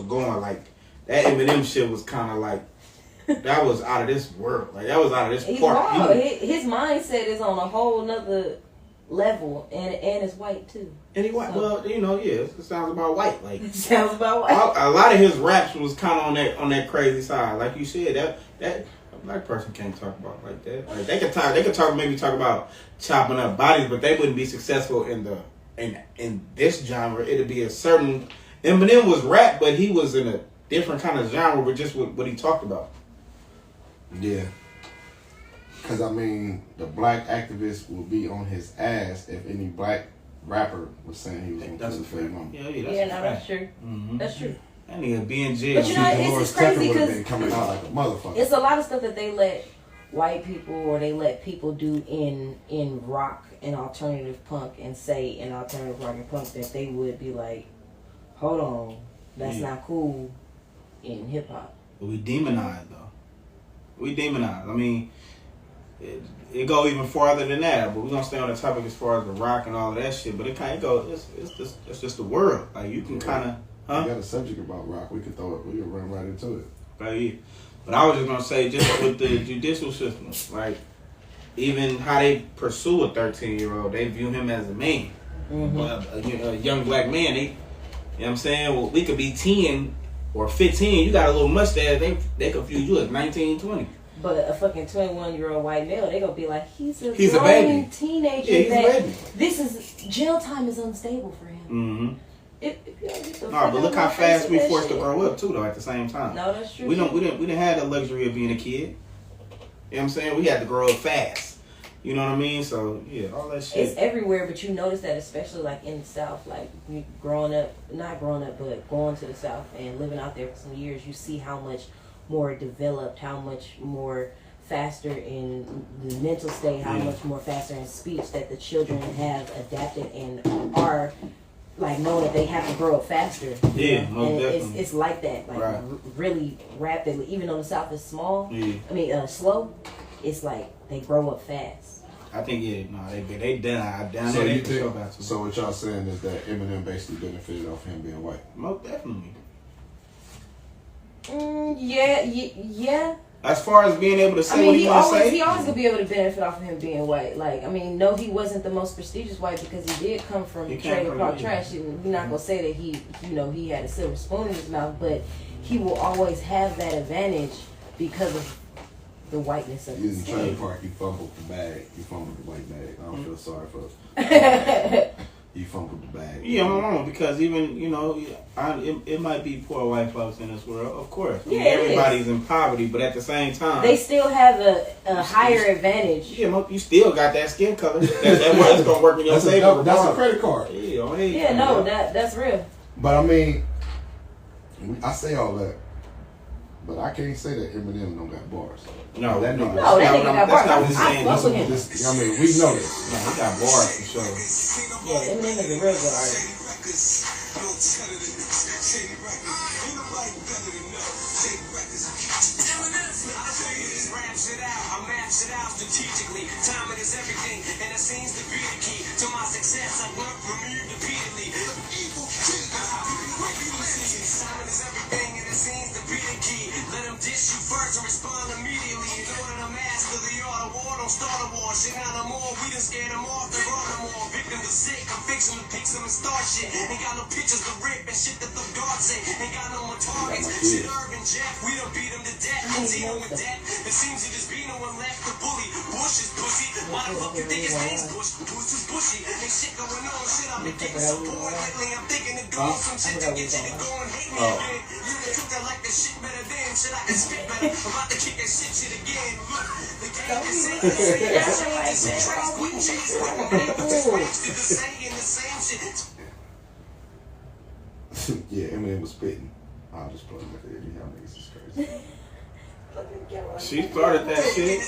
going. Like that Eminem shit was kind of like that was out of this world. Like that was out of this park. His mindset is on a whole nother level, and it's white too. And he white. So, well, you know, yeah, it sounds about white. Like it sounds about white. A lot of his raps was kind of on that crazy side. Like you said, that a black person can't talk about like that. Like they could talk about chopping up bodies, but they wouldn't be successful in this genre. It'd be a certain Eminem was rap, but he was in a different kind of genre with just what he talked about. Yeah. Because, I mean, the black activist will be on his ass if any black rapper was saying he was going to kill his fake mama. That's true. Mm-hmm. That's true. That nigga be in jail. But you know, it's crazy because coming out like a motherfucker. It's a lot of stuff that they let white people or they let people do in rock and alternative punk and say in alternative rock and punk that they would be like, hold on, that's not cool in hip hop. But we demonize though. We demonize. I mean, it go even farther than that. But we're gonna stay on the topic as far as the rock and all of that shit. But it kind of goes. It's just the world. Like you can kind of. Huh? We got a subject about rock. We could throw it. We could run right into it. Right. But I was just gonna say, just with the judicial system, like even how they pursue a 13-year-old, they view him as a man, a young black man. They, you know what I'm saying? Well, we could be 10 or 15. You got a little mustache. They confuse you as 19, 20. But a fucking 21-year-old white male, they gonna be like, he's a baby teenager. Yeah, he's a baby. This is jail time is unstable for him. Mm-hmm. But look how fast we forced to grow up too, though. At the same time, no, that's true. We didn't have the luxury of being a kid. You know what I'm saying? We had to grow up fast. You know what I mean? So yeah, all that shit. It's everywhere, but you notice that especially like in the South, like you not growing up, but going to the South and living out there for some years, you see how much more developed, how much more faster in the mental state, how much more faster in speech that the children have adapted and are. Like knowing that they have to grow up faster. Yeah, and it's like that, like really rapidly. Even though the South is small, slow. It's like they grow up fast. I think they down so there. You think, so what y'all saying is that Eminem basically benefited off him being white? Most definitely. Yeah. As far as being able to say what he wants to say, he always gonna be able to benefit off of him being white. Like, I mean, no, he wasn't the most prestigious white because he did come from trailer park trash. We're not gonna say that he had a silver spoon in his mouth, but he will always have that advantage because of the whiteness of his skin. In trailer park, he fumbled the bag. He fumbled the white bag. I don't feel sorry for. He fumbled the bag. Yeah, I'm wrong because even it might be poor white folks in this world, of course. Yeah, everybody's in poverty, but at the same time, they still have a higher advantage. Yeah, you still got that skin color. That's why it's gonna work in your favor. That's a credit card. That's real. But I mean, I say all that, but I can't say that Eminem don't got bars. No, that nigga got bars. That's not what he's saying. I mean, we know this. No, he got bars for sure. Yeah, Eminem is a real good artist. Strategically, timing is everything, and it seems to be the key to my success. I work from you repeatedly. Evil timing is everything, and it seems to be the key. Let them dish you first and respond immediately. In order to master the art of war, don't start a war. Shit, not no more. We done scared them off. They're on no more. Victim to sick. I'm fixing to pick them and start shit. Ain't got no pictures to rip and shit that the guards say. Ain't got no more targets. Shit, Irvin Jeff, we done beat them to death. I'm dealing with that. It seems to just be no one left to bully. Bush is pussy. Why the fuck you think his name's Bush? Bush is bushy. Ain't shit going on. Shit, I've been getting so bored lately. I'm thinking of doing some shit to get you to go and hate me again. You done took that like the shit better than shit. I can spit better. I'm about to kick that shit again. Look, the game is saying the same shit. Yeah, Eminem was spitting. I'll just plug that in. Y'all niggas is crazy. She started that shit.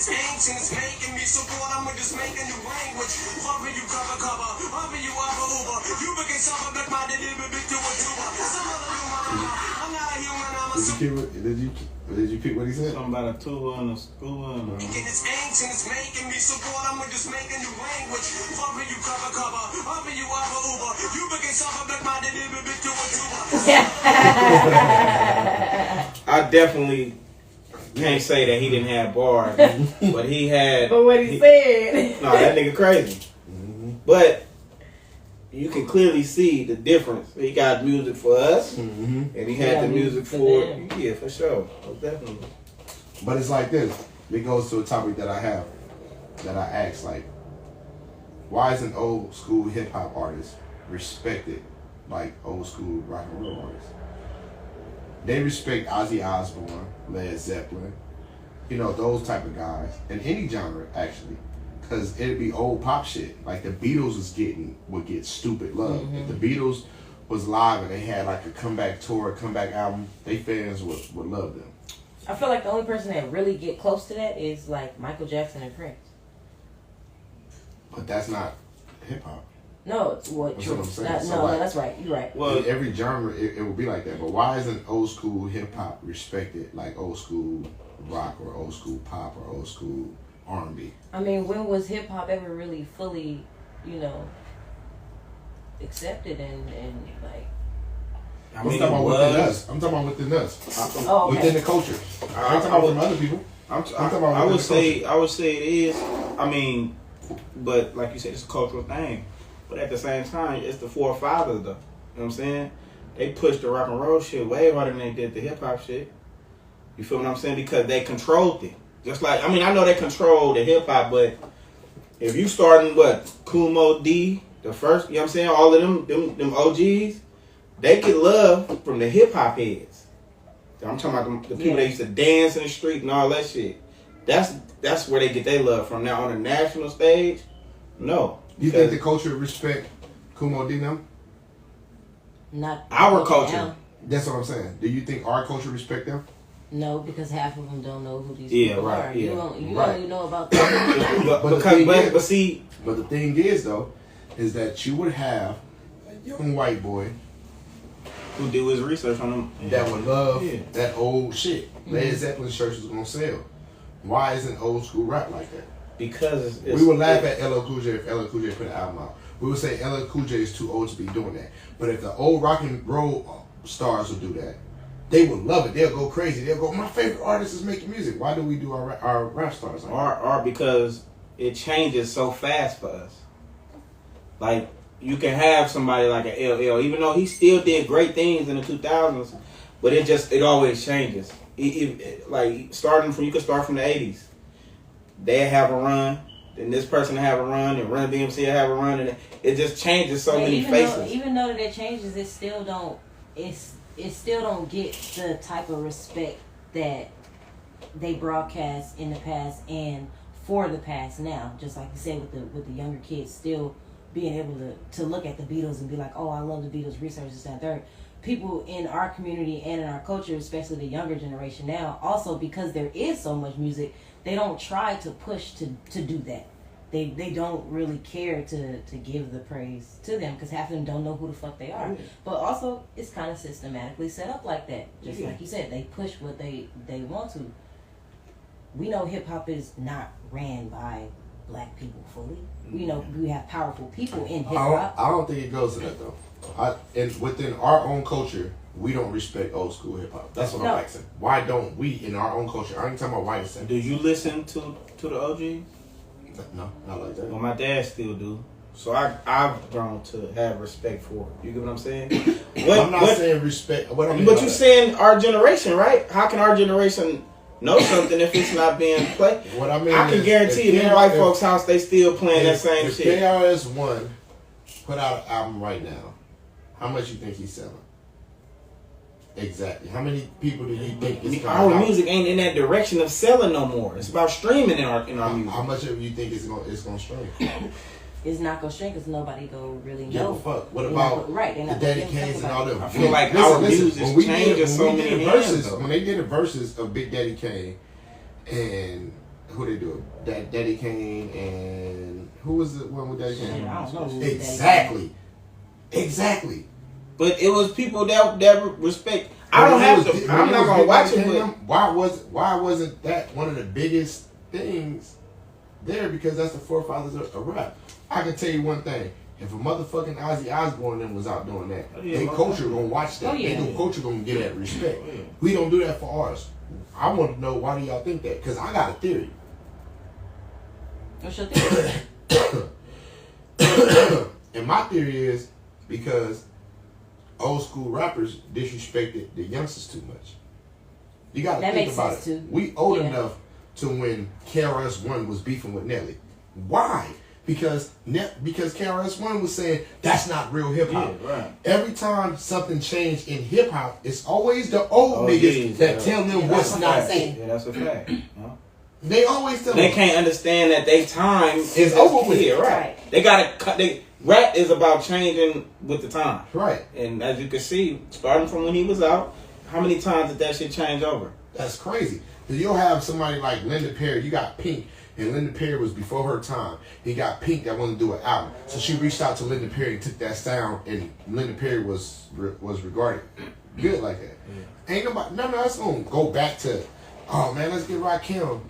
Did you pick what he said? Something about a tuba and a scuba and distinction is making me so bored, I'ma just make a new language. Bumping you cover, bumping you Uber. You became suffer, black minded, big to a tuber. I definitely can't say that he didn't have bars, but he had. But what he said. No, that nigga crazy. But you can clearly see the difference. He got music for us, and he had the music for them. for sure, definitely. But it's like this. It goes to a topic that I have, that I ask, like, why isn't old school hip hop artists respected like old school rock and roll artists? They respect Ozzy Osbourne, Led Zeppelin, those type of guys, in any genre actually, because it'd be old pop shit. Like the Beatles would get stupid love. If the Beatles was live and they had like a comeback tour, comeback album, they fans would love them. I feel like the only person that really get close to that is like Michael Jackson and Prince. But that's not hip hop. No, it's what That's true. what I'm saying. Not, So, no, like, no, that's right. You're right. Well, in every genre, it would be like that. But why isn't old school hip hop respected like old school rock or old school pop or old school R&B? I mean, when was hip hop ever really fully, accepted and like? I I'm mean, talking about within us. I'm talking about within us. Oh, okay. Within the culture. I ain't talking about from other people. I'm talking about I would within the say it is. I mean, but like you said, it's a cultural thing. But at the same time, it's the forefathers though. You know what I'm saying? They pushed the rock and roll shit way harder than they did the hip hop shit. You feel what I'm saying? Because they controlled it. Just like, I mean, I know they controlled the hip hop, but if you starting Kumo D, the first, you know what I'm saying? All of them OGs, they get love from the hip hop heads. I'm talking about the people that used to dance in the street and all that shit. That's where they get their love from. Now on the national stage, no. You think the culture respect Kumo D now? Not our culture. now. That's what I'm saying. Do you think our culture respect them? No, because half of them don't know who these Yeah, people right, are. yeah. You Right. only know about them. but see, But the thing is, though, is that you would have a young white boy who do his research on them that would love Yeah. that old shit. Led Zeppelin shirts was gonna sell. Why isn't old school rap like that? because We would laugh at LL Cool J if LL Cool J put an album out. We would say LL Cool J is too old to be doing that. But if the old rock and roll stars would do that, they would love it. They'll go crazy. They'll go, my favorite artist is making music. Why do we do our rap stars like that? or because it changes so fast for us. Like you can have somebody like an LL, even though he still did great things in the 2000s, but it always changes. Like starting from, you can start from the 80s. They have a run, then this person have a run, and Run DMC have a run, and it just changes so many faces. Even though that changes, it still don't get the type of respect that they broadcast in the past and for the past now. Just like you said, with the younger kids still being able to look at the Beatles and be like, oh, I love the Beatles, research this and third. People in our community and in our culture, especially the younger generation now, also because there is so much music, they don't try to push to do that. They don't really care to give the praise to them because half of them don't know who the fuck they are. Yeah. But also, it's kind of systematically set up like that. Just like you said, they push what they want to. We know hip hop is not ran by black people fully. We know we have powerful people in hip hop. I don't think it goes to that though. And within our own culture, we don't respect old school hip hop. That's what I'm asking. Why don't we in our own culture? I ain't talking about white and Do you listen to the OGs? No, not like that. Well, my dad still do. So I've grown to have respect for it. You get what I'm saying? I'm not saying respect. What I mean but you're saying our generation, right? How can our generation know something if it's not being played? What I mean, I can guarantee you, in white folks' house, they still playing that same shit. If KRS-One put out an album right now, how much you think he's selling? Exactly. How many people do you think is coming Our out? music ain't in that direction of selling no more. It's about streaming in our music. How much of you think it's gonna stream? It's not gonna stream because nobody go really know. Yeah, fuck. What about the Daddy Kanes and all them? I feel like our music changes so many hands. When they did the verses of Big Daddy Kane and who they do it? Daddy Kane and who was the one with Daddy Kane? I don't know. Exactly. But it was people that respect. I don't have to. I'm not gonna watch it. Why wasn't that one of the biggest things there because that's the forefathers of rap. I can tell you one thing. If a motherfucking Ozzy Osbourne and was out doing that, their culture gonna watch that. Their culture gonna get that respect. We don't do that for ours. I want to know, why do y'all think that? Because I got a theory. What's your theory? And my theory is because old school rappers disrespected the youngsters too much. You got to think about it. Too. We old enough to when KRS-One was beefing with Nelly. Why? Because KRS-One was saying that's not real hip hop. Yeah, right. Every time something changed in hip hop, it's always the old niggas that tell them what's not it. Yeah, that's a fact. They always tell they can't understand that their time is over with. Yeah, right. They gotta cut. Rap is about changing with the time. Right. And as you can see, starting from when he was out, how many times did that shit change over? That's crazy. You'll have somebody like Linda Perry. You got Pink. And Linda Perry was before her time. He got Pink that wanted to do an album. So she reached out to Linda Perry and took that sound, and Linda Perry was regarded good like that. Yeah. Ain't nobody, none of us gonna go back to, oh man, let's get Rakim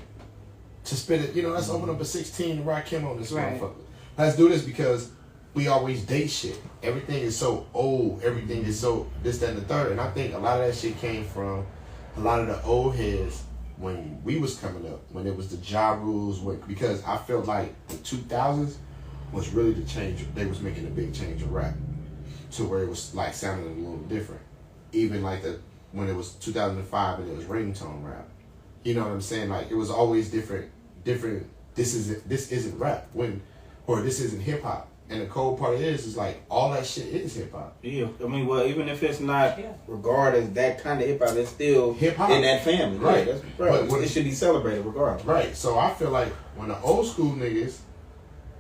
to spit it. You know, let's open up a 16 and Rakim on this motherfucker. Let's do this because we always date shit. Everything is so old. Everything is so this, that, and the third. And I think a lot of that shit came from a lot of the old heads when we was coming up, when it was the Ja Rules, because I felt like the 2000s was really the change. They was making a big change of rap to where it was like sounding a little different. Even like when it was 2005 and it was ringtone rap. You know what I'm saying? Like it was always different. This isn't rap or this isn't hip hop. And the cold part is like all that shit is hip hop. Yeah, I mean, well, even if it's not regarded as that kind of hip hop, it's still hip hop in that family. Right. Yeah, that's right. But it should be celebrated regardless. Right. So I feel like when the old school niggas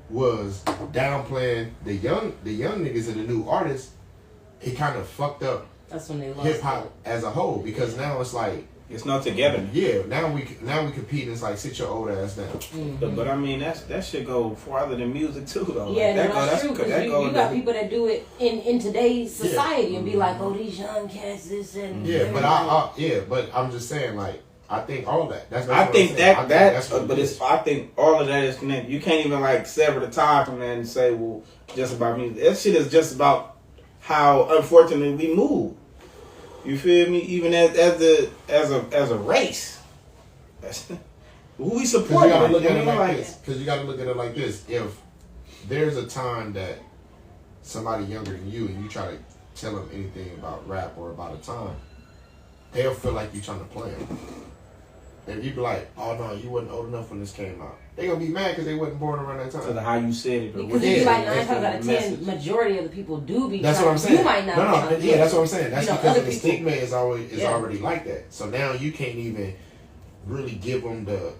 was downplaying the young niggas and the new artists, it kind of fucked up hip hop as a whole because now it's like it's not together. Yeah, now we compete and it's like sit your old ass down. Mm-hmm. But I mean that should go farther than music too though. Yeah, like, that's true. Because you got people that do it in today's society and be like, oh, these young cats, this and but I'm just saying like I think all that. I think all of that is connected. You can't even like sever the tie from that and say, well, just about music. That shit is just about how unfortunately we move. You feel me? Even as a race, who we support? Because you gotta look at it like this. If there's a time that somebody younger than you and you try to tell them anything about rap or about a time, they'll feel like you're trying to play them. And you be like, "Oh no, you wasn't old enough when this came out." They gonna be mad because they wasn't born around that time. So how you said it, because if you like 9 times out of 10, majority of the people do be. That's what I'm saying. You might not. That's what I'm saying. That's because the stigma is already like that. So now you can't even really give them the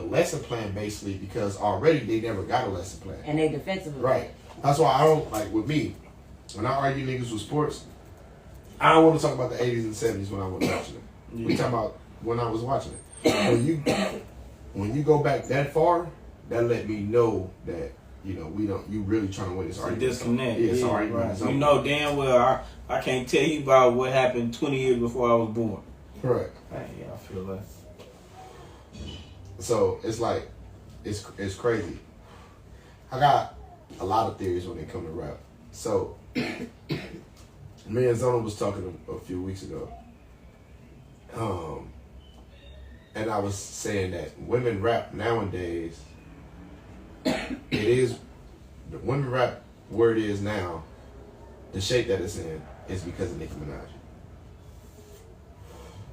lesson plan basically because already they never got a lesson plan. And they defensive. Right. That's why I don't like with me when I argue niggas with sports. I don't want to talk about the 80s and 70s when I was watching it. Yeah. We talk about when I was watching it. When you go back that far, that let me know that you really trying to win this argument. Disconnect. Yeah, sorry. Right. You know damn well I can't tell you about what happened 20 years before I was born. Correct. Yeah, I feel that. So it's like it's crazy. I got a lot of theories when it comes to rap. So me and Zona was talking a few weeks ago. And I was saying that women rap nowadays, the women rap where it is now, the shape that it's in is because of Nicki Minaj.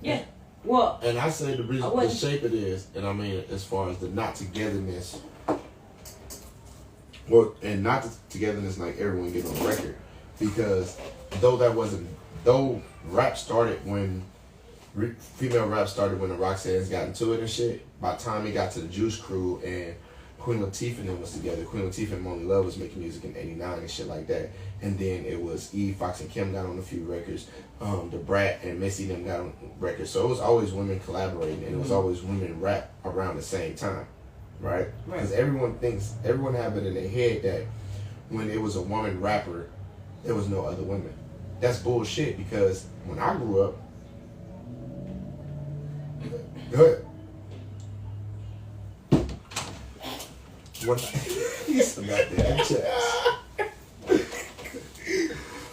Yeah. Well, and I say the reason the shape it is, and I mean as far as the not togetherness, and not togetherness like everyone get on record, because though rap started when female rap started when the Roxannes got into it and shit. By the time it got to the Juice Crew and Queen Latifah and them was together, Queen Latifah and Moni Love was making music in '89 and shit like that. And then it was Eve, Fox, and Kim got on a few records. The Brat and Missy them got on records. So it was always women collaborating, and it was always women rap around the same time, right? Because everyone have it in their head that when it was a woman rapper, there was no other women. That's bullshit. Because when I grew up. Go ahead. He's some goddamn checks.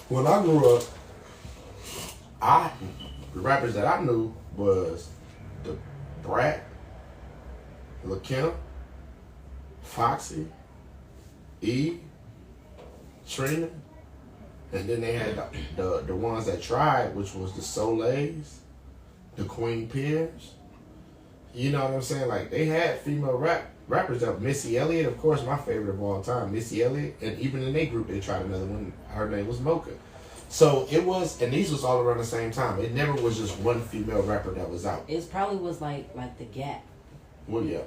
When I grew up, the rappers that I knew was the Brat, Lil' Kim, Foxy, E, Trina, and then they had the ones that tried, which was the Soleils, the Queen Piers. You know what I'm saying? Like, they had female rappers up. Missy Elliott, of course, my favorite of all time. Missy Elliott, and even in their group, they tried another one. Her name was Mocha. So it was, and these was all around the same time. It never was just one female rapper that was out. It probably was like the gap. Well, yeah.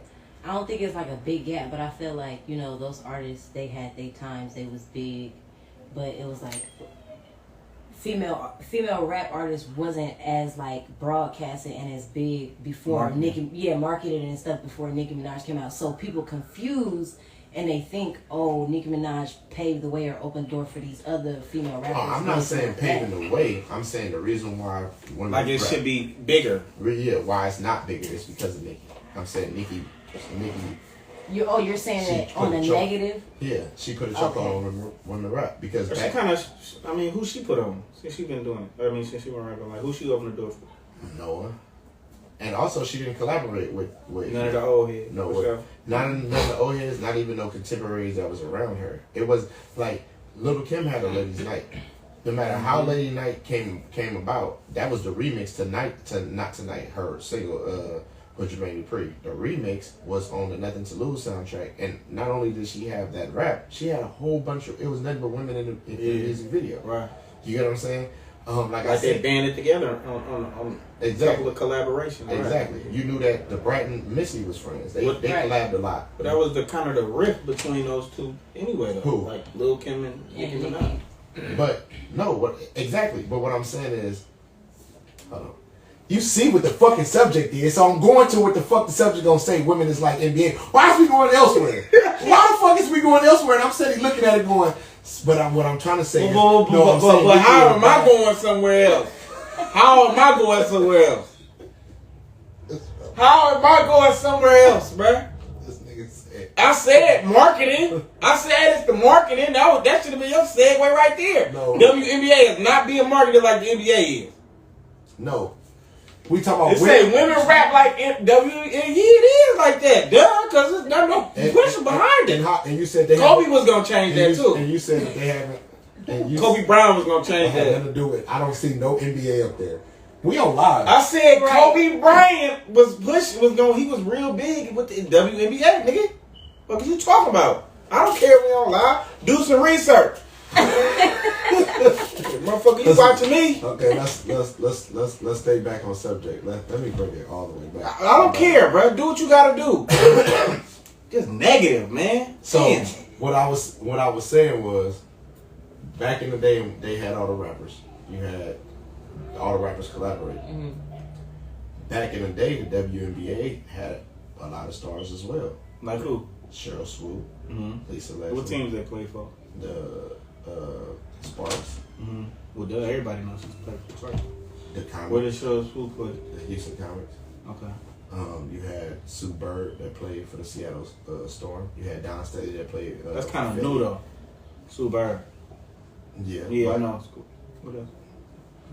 I don't think it's like a big gap, but I feel like, you know, those artists, they had their times, they was big, but it was like female rap artists wasn't as like broadcasted and as big before marketed and stuff before Nicki Minaj came out. So people confused and they think, oh, Nicki Minaj paved the way or opened the door for these other female rappers. I'm not saying paving the way. I'm saying the reason why like it should be bigger. Yeah, why it's not bigger is because of Nicki. I'm saying Nicki. You're saying that on the negative? Yeah, she put a choke on women rap because she kind of. I mean, who she put on since she been doing it? I mean, since she been rapping, like who she opened the door for? Noah. And also, she didn't collaborate with none of the old heads. No, none of the old heads. Not even no contemporaries that was around her. It was like Lil' Kim had a Ladies' Night. No matter how Lady Night came about, that was the remix to Not Tonight. Her single, "What You Made Me Pre." The remix was on the Nothing to Lose soundtrack, and not only did she have that rap, she had a whole bunch of. It was nothing but women in the music video. Right. You get what I'm saying? Like I they said, banded together on exactly. couple of collaboration. Exactly. Right. You knew that the Brat and Missy was friends. They collabed a lot. But that was the kind of the rift between those two anyway, though. Who? Like Lil' Kim and Nicki Minaj. But no, exactly. But what I'm saying is, hold on. You see what the fucking subject is, so I'm going to what the fuck the subject gonna say. Women is like NBA. Why is we going elsewhere? Why the fuck is we going elsewhere? And I'm sitting looking at it going. But what I'm trying to say is, but how am I going somewhere else? How am I going somewhere else? How am I going somewhere else, bruh? This nigga said. I said marketing. I said it's the marketing. That should have been your segue right there. No. WNBA is not being marketed like the NBA is. No. We talking about women. Say women rap like WNBA. It is like that, duh, because there's no pressure behind it. And you said Kobe was gonna change that too. And you said that they haven't. And Kobe Bryant was gonna change that. Nothing to do with. I don't see no NBA up there. We on live. I said Kobe Bryant he was real big with the WNBA, nigga. What are you talking about? I don't care if we on live. Do some research. Motherfucker, you watching me? Okay, let's stay back on subject. Let me bring it all the way back. I don't care, bro. Do what you gotta do. Just negative, man. So what I was saying was, back in the day, they had all the rappers. You had all the rappers collaborate. Mm-hmm. Back in the day, the WNBA had a lot of stars as well. Like who? Cheryl Swoop, Lisa Leslie. What teams they play for? The Sparks. Mm-hmm. Well, everybody knows she's played for Sparks. The Comets. Where did Cheryl Swoop play? The Houston Comets. Okay. You had Sue Bird that played for the Seattle Storm. You had Don Staley that played. That's kind of new though. Sue Bird. Yeah. Yeah, I know. What else?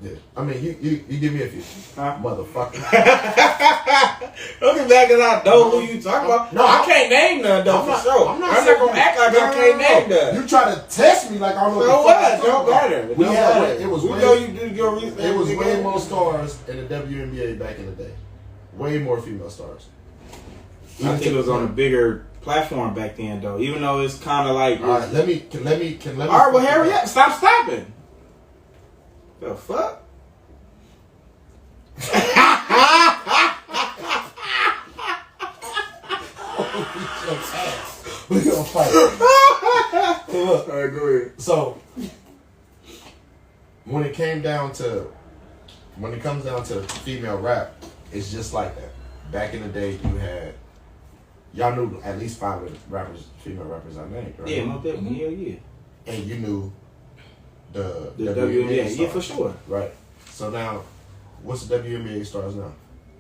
Yeah. I mean, you give me a few. Huh? Motherfucker. Looking back, cause I know who you talking about. No, I can't name none though for sure. I'm not gonna act like I can't name none. You try to test me like I don't know. So what? Don't matter. It was. We know you do your research. It was way more stars in the WNBA back in the day. Way more female stars. I think it was on a bigger platform back then, though. Even though it's kind of like. All right, let me. All right, well, hurry up! Stop stopping. The fuck? We're gonna fight. All right, go ahead. So when it comes down to female rap, it's just like that. Back in the day, y'all knew at least 5 of the female rappers I named, right? Yeah, yeah. And you knew the WNBA, yeah, for sure. Right. So now, what's the WNBA stars now?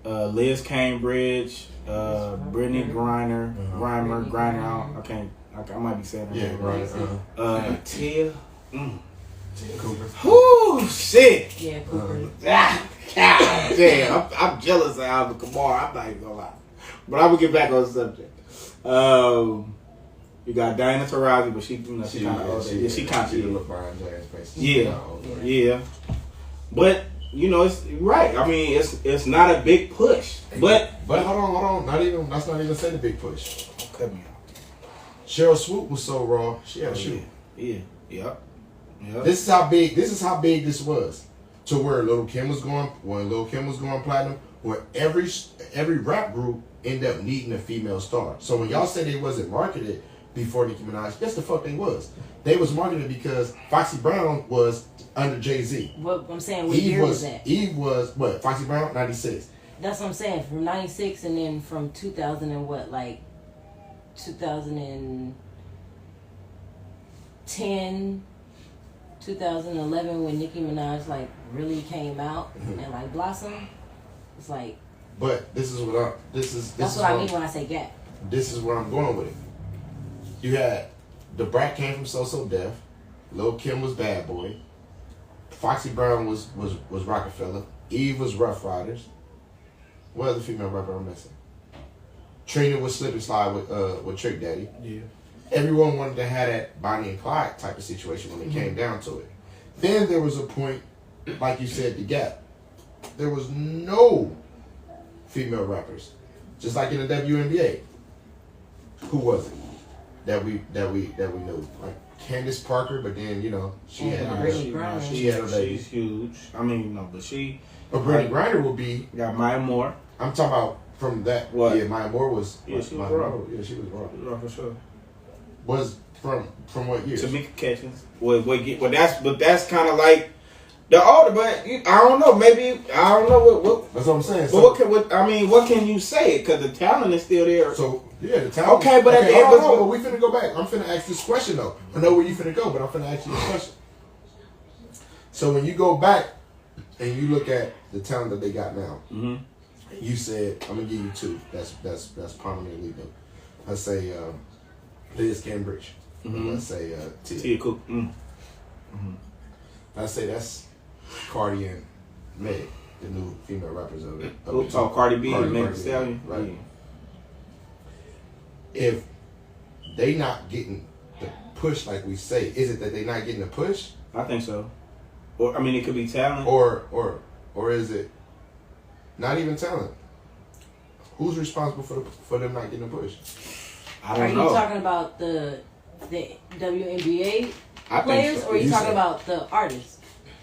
Liz Cambridge, Brittany Griner, Griner. I might be saying that. Yeah, right. Tia. Cooper. Whoo, shit. Yeah, Cooper. God damn, I'm jealous of Alvin Kamara. I'm not even gonna lie, but I'm gonna get back on the subject. You got Diana Taurasi, but she kind of older. She kind of LeBron James. Yeah. But it's right. I mean, it's not a big push. But hold on. Let's not even say the big push. Cut me off. Cheryl Swoop was so raw. She had a shoot. Yeah. This is how big this was. To where Lil' Kim was going platinum, where every rap group ended up needing a female star. So when y'all say they wasn't marketed before Nicki Minaj, yes the fuck they was. They was marketed because Foxy Brown was under Jay-Z. What I'm saying, what year was that? Eve was what? Foxy Brown, 96. That's what I'm saying. From 96 and then from 2000 and what, like 2010, 2011 when Nicki Minaj like really came out and like blossomed. It's like. But this is what I mean when I say gap. This is where I'm going with it. You had the Brat came from So Def, Lil' Kim was Bad Boy, Foxy Brown was Rockefeller, Eve was Rough Riders. What other female rapper I'm missing? Trina was Slip and Slide with Trick Daddy. Yeah. Everyone wanted to have that Bonnie and Clyde type of situation when it came down to it. Then there was a point, like you said, the gap. There was no female rappers, just like in the WNBA. Who was it that we knew? Like Candace Parker, but then she had she's huge. I mean, no, but she. But Brittany Griner will be. Got Maya Moore. I'm talking about from that. What? Yeah, Maya Moore was. Yeah, she was raw. Yeah, she was raw. Raw for sure. Was from what year? Tamika Catchings. That's kind of like the older, but I don't know. Maybe I don't know what. That's what I'm saying. But what can you say? Because the talent is still there. So yeah, the talent. Okay, but at the end, but we finna go back. I'm finna ask this question though. I know where you finna go, but I'm finna ask you this question. So when you go back and you look at the talent that they got now, you said I'm gonna give you two. That's prominently though. I say Liz Cambridge. Let's say Tia Cook. I say that's Cardi and Meg, the new female rappers of it. Cardi B and Meg Thee Stallion. Right. If they not getting the push like we say, is it that they not getting the push? I think so. Or it could be talent. Or is it not even talent? Who's responsible for them not getting the push? I don't know. Are you talking about the WNBA players, so. or are you talking about the artists?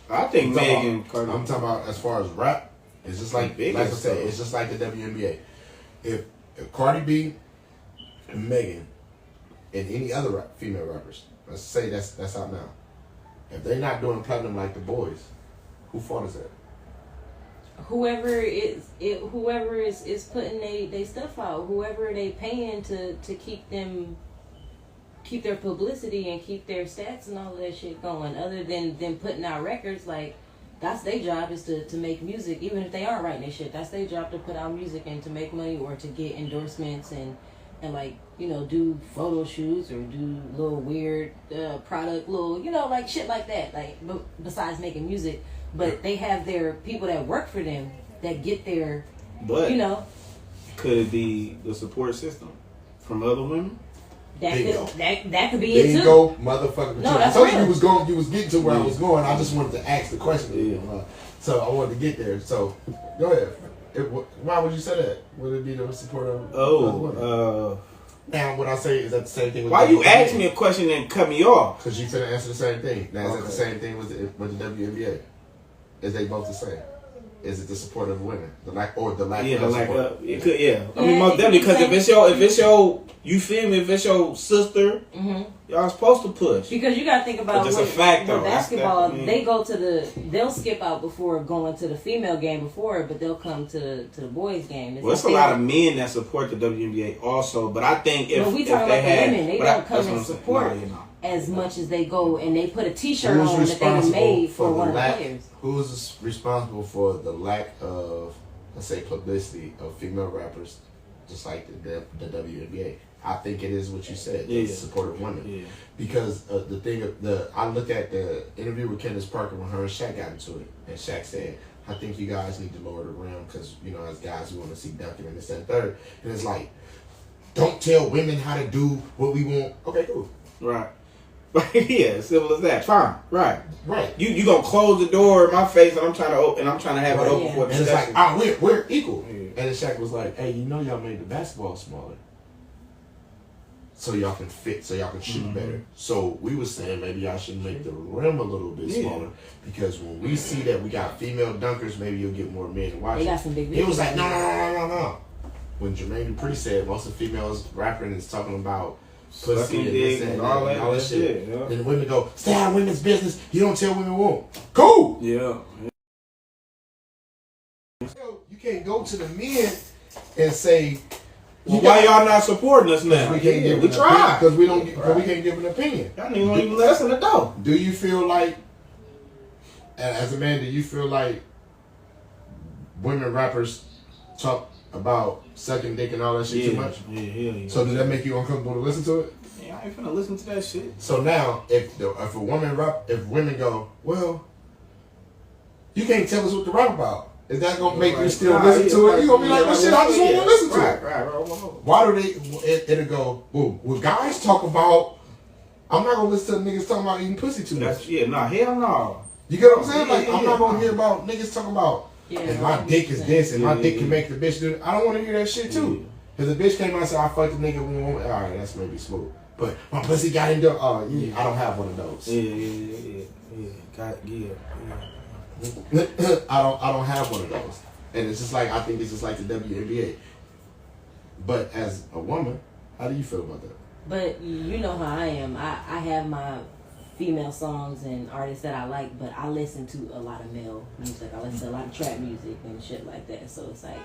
I think Meg and Cardi. I'm talking about as far as rap. It's just like I said, it's just like the WNBA. If Cardi B, and Megan, and any other female rappers, let's say that's out now. If they're not doing platinum like the boys, who fault is that? Whoever is putting they stuff out, whoever they paying to keep their publicity and keep their stats and all of that shit going, other than them putting out records, like that's their job is to make music, even if they aren't writing their shit. That's their job to put out music and to make money or to get endorsements and like, do photo shoots or do little weird product, like shit like that. Like, besides making music, but they have their people that work for them that get their, Could it be the support system from other women? That could be there it you too. go, motherfucker. No, that's I told real. you was getting to where I was going. I just wanted to ask the question. So I wanted to get there. So go ahead. Why would you say that? Would it be the support of other women? Now, what I say is that the same thing with why you ask me a question and cut me off? Because you finna answer the same thing. Now, is that the same thing with the WNBA? Is they both the same? Is it the support of women? The lack of support? It could, yeah. I mean, most definitely, because if it's your, you feel me? If it's your sister, y'all supposed to push. Because you gotta think about it's a fact, though. Basketball, they'll skip out before going to the female game before, but they'll come to the boys game. It's a lot of men that support the WNBA also, but I think if we talking about the women, they don't come and support as much as they go, and they put a T-shirt on that they made for one of the players. Who's responsible for the lack of let's say, publicity of female rappers, just like the WNBA. I think it is what you said, the support of women. Yeah. Because I look at the interview with Candace Parker when her and Shaq got into it, and Shaq said, I think you guys need to lower the rim because, you know, as guys, we want to see dunking and this and third. And it's like, don't tell women how to do what we want. Okay, cool. Right. Yeah, simple as that. Fine. Right. Right. You gonna close the door in my face and I'm trying to open, and I'm trying to have it open for the And it's like, we're equal. Yeah. And then Shaq was like, hey, you know y'all made the basketball smaller. So y'all can fit, so y'all can shoot better. So we was saying maybe y'all should make the rim a little bit smaller because when we see that we got female dunkers, maybe you'll get more men watching. They got some big. He was like, no. When Jermaine Dupri said most of the females rapping is talking about pussy and this and all that shit, yeah. and the women go, stay out of women's business. You don't tell women won't. Cool. Yeah. You can't go to the men and say, Well, why y'all not supporting us now? We can't give. We try because we don't. Because we can't give an opinion. Y'all niggas won't even let us in the door. Do you feel like, as a man, do you feel like women rappers talk about sucking dick and all that shit too much? Yeah. So does that make you uncomfortable to listen to it? Yeah, I ain't finna listen to that shit. So now, if women go, well, you can't tell us what to rap about. Is that gonna make you still listen to it? You gonna be like, well, shit, I just want to listen to it. Right. Why do they? It'll go. Well, guys talk about. I'm not gonna listen to niggas talking about eating pussy too much. Hell no. You get what I'm saying? Like, I'm not gonna hear about niggas talking about. Yeah, and my dick is this, and my dick can make the bitch do it. I don't want to hear that shit too. Because the bitch came out and said, I fucked the nigga with a woman. All right, that's maybe smooth. But my pussy got into. I don't have one of those. Yeah. I don't have one of those. And it's just like, I think it's just like the WNBA. But as a woman, how do you feel about that? But you know how I am. I have my female songs and artists that I like, but I listen to a lot of male music. I listen to a lot of trap music and shit like that. So it's like,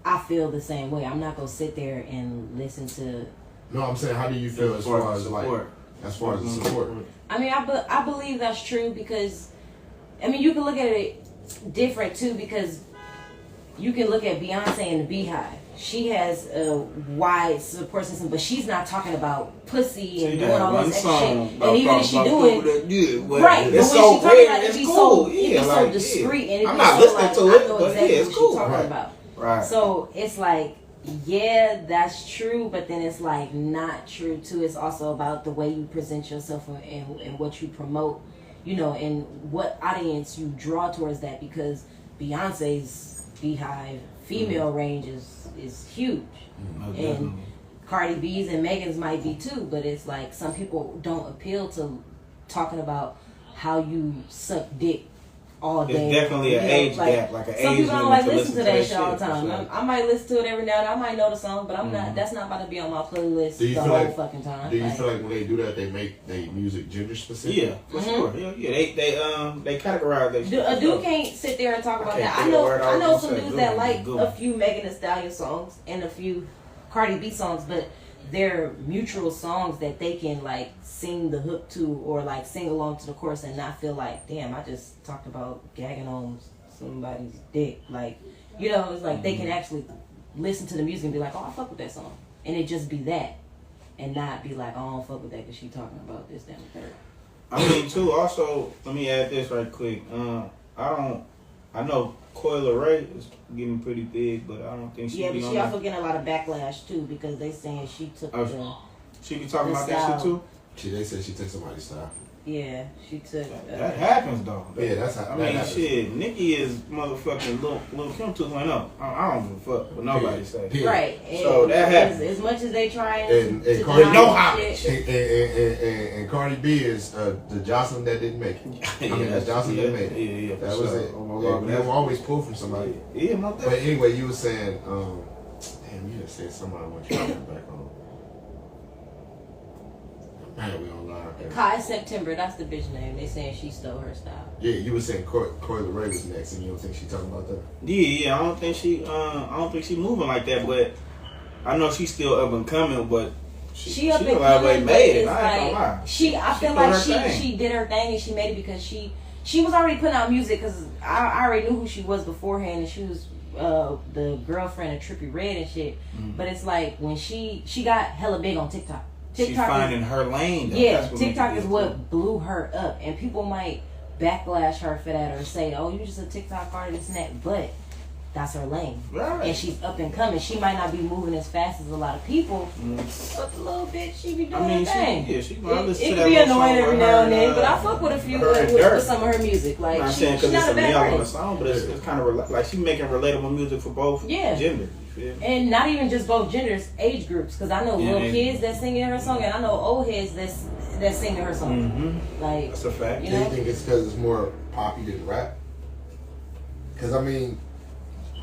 I feel the same way. I'm not gonna sit there and listen to. No, I'm saying, how do you feel as far as the support? I mean, I believe that's true because, I mean, you can look at it different too because you can look at Beyonce and the Beehive. She has a wide support system, but she's not talking about pussy and doing all this extra shit. And even if she doing right, but when she talking about it, be so discreet, and I'm not listening to it, I know but exactly it's what cool. she's talking about. Right. So it's like, yeah, that's true, but then it's like not true too. It's also about the way you present yourself and what you promote, you know, and what audience you draw towards that. Because Beyonce's Beehive female range is huge, and Cardi B's and Megan's might be too. But it's like some people don't appeal to talking about how you suck dick all day. It's definitely an age gap, like an age limit. Some people don't like listen to that shit shit all the time. I might listen to it every now and then. I might know the song, but I'm not. That's not about to be on my playlist the whole fucking time. Do you feel like when they do that, they make their music gender specific? Yeah, for sure. Yeah. They categorize that shit. A dude can't sit there and talk about that. I know some dudes that like a few Megan Thee Stallion songs and a few Cardi B songs, but they're mutual songs that they can like sing the hook to or like sing along to the chorus and not feel like, damn, I just talked about gagging on somebody's dick. Like, you know, it's like they can actually listen to the music and be like, oh, I fuck with that song, and it just be that, and not be like, oh, I don't fuck with that because she talking about this, damn third. I mean, too. Also, let me add this right quick. I know Coyle Ray is getting pretty big, but I don't think she. Yeah, but she also getting a lot of backlash too because they saying she took She be talking about that shit too. They said she took somebody's style. Yeah, she took. That happens though. Yeah, that's how. I mean, shit. Nicki is motherfucking Lil Kim 2.0. I don't give a fuck what nobody say. Right. So that happens. As much as they try and to Cardi no homage. And Cardi B is the Jocelyn that didn't make it. I mean, the Jocelyn that made it. Yeah. That was it. You will always pull from somebody. Yeah, but anyway, you were saying, damn, you just said somebody I want you to get back on. Man, we online. Kai September, that's the bitch name. They saying she stole her style. Yeah, you were saying Coyle Ray was next, and you don't think she talking about that? Yeah. I don't think she moving like that, but I know she's still up and coming. But she up and coming. Made it. I ain't gonna lie. I feel like she did her thing and she made it because she she was already putting out music because I already knew who she was beforehand, and she was the girlfriend of Trippie Redd and shit. But it's like when she got hella big on TikTok. She's finding her lane. Though. Yeah, TikTok is what blew her up, and people might backlash her for that or say, "Oh, you just a TikTok artist and that," but that's her lane, right. And she's up and coming. She might not be moving as fast as a lot of people, but the little bitch, she be doing her thing. She it can be annoying every now and then, but I fuck with a few with some of her music. Like I'm saying because it's a male on the song, but it's kind of like she's making relatable music for both genders. And not even just both genders, age groups. Because I know little kids that singing her song, and I know old heads that's singing her song. Like that's a fact. Do you think it's because it's more poppy than rap? Because I mean,